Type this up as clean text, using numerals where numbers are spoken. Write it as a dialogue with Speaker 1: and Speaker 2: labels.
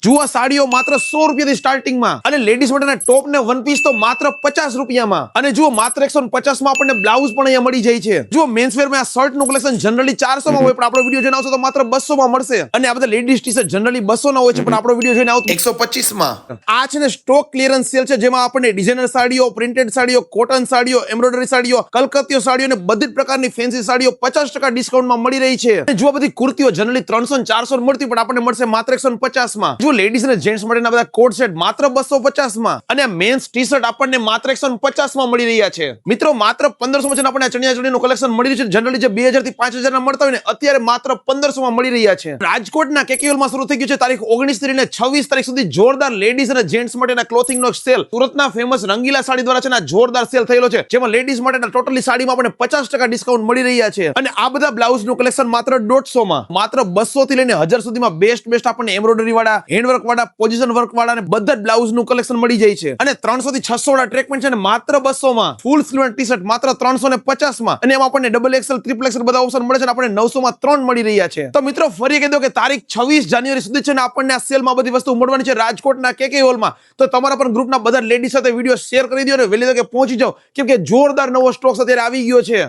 Speaker 1: જુઓ સાડીઓ માત્ર 100 રૂપિયાથી સ્ટાર્ટિંગમાં, અને લેડીઝ માટેના ટોપ ને વન પીસ તો માત્ર 50 રૂપિયામાં, અને જુઓ માત્ર 150 માં આપણને બ્લાઉઝ પણ અહીંયા મળી જાય છે. જુઓ મેન્સ વેર માં આ શર્ટ નું કલેક્શન જનરલી 400 માં હોય, પણ આપણો વિડીયો જોઈને આવશો તો માત્ર 200 માં મળશે. અને આ બધા લેડીઝ ટી શર્ટ જનરલી 200 ના હોય છે, પણ આપણો વિડીયો જોઈને આવતો 125 માં. આ છે ને સ્ટોક ક્લિયરન્સ સેલ છે, જેમાં આપણને ડિઝાઇનર સાડીઓ, પ્રિન્ટેડ સાડીઓ, કોટન સાડીઓ, એમ્બ્રોઇડરી સાડીઓ, કલકત્તીઓ સાડીઓ અને બધી જ પ્રકારની ફેન્સી સાડીઓ 50% ડિસ્કાઉન્ટમાં મળી રહી છે. અને જો બધી કુર્તીઓ જનરલી 300 અને 400 મળતી, પણ આપણને મળશે માત્ર 150 માં. જો લેડીઝ અને જેન્ટ્સ માટેના બધા કોટ સેટ માત્ર 250 માં, અને મેન્સ ટી શર્ટ આપણને માત્ર 150 માં મળી રહ્યા છે. મિત્રો માત્ર 1500 માં આપણને ચણિયા ચોળીનું કલેક્શન મળી રહ્યું છે. જનરલી જે 2000 થી 5000 ના મળતા હોય ને, અત્યારે માત્ર 1500 માં મળી રહ્યા છે. રાજકોટના કેકેએલ માં શરૂ થઈ ગયું છે તારીખ 19 થી લઈને 26 તારીખ સુધી જોરદાર લેડીઝ અને જેન્ટ્સ માટેના ક્લોથિંગ નો સેલ. સુરતના ફેમસ રંગીલા સાડી દ્વારા છે ને જોરદાર સેલ થયેલો છે, જેમાં લેડીઝ માટેના ટોટલી સાડીમાં આપણને 50% ડિસ્કાઉન્ટ મળી રહ્યા છે. અને આ બધા બ્લાઉઝ નું કલેક્શન માત્ર 150 માં, માત્ર 200 થી લઈને 1000 સુધીમાં બેસ્ટ આપણને એમ્બ્રોઇડરી વાળા, હેન્ડવર્ક વાળા, પોઝિશન વર્ક વાળા અને બધા બ્લાઉઝ નું કલેક્શન મળી જાય છે. અને 300 થી 600 વાળા ટ્રેક પેન્ટ છે ને માત્ર 200 માં, ફૂલ સ્લીવ ટી શર્ટ માત્ર 350 માં, અને એમાં આપણને ડબલ એક્સેલ, ટ્રિપલ એક્સેલ બધા ઓપ્શન મળે છે, અને આપણને 900 માં 3 મળી રહ્યા છે. તો મિત્રો ફરી કહી દો કે તારીખ 26 જાન્યુઆરી સુધી છે ને આપણને આ સેલમાં બધી વસ્તુ મળવાની છે રાજકોટના કેકે હોલમાં. તો તમારા પણ ગ્રુપના બધા લેડીઝ સાથે વિડીયો શેર કરી દો અને વહેલી તકે પહોંચી જાઓ, કેમ કે જોરદાર નવો સ્ટોક અત્યારે આવી ગયો છે.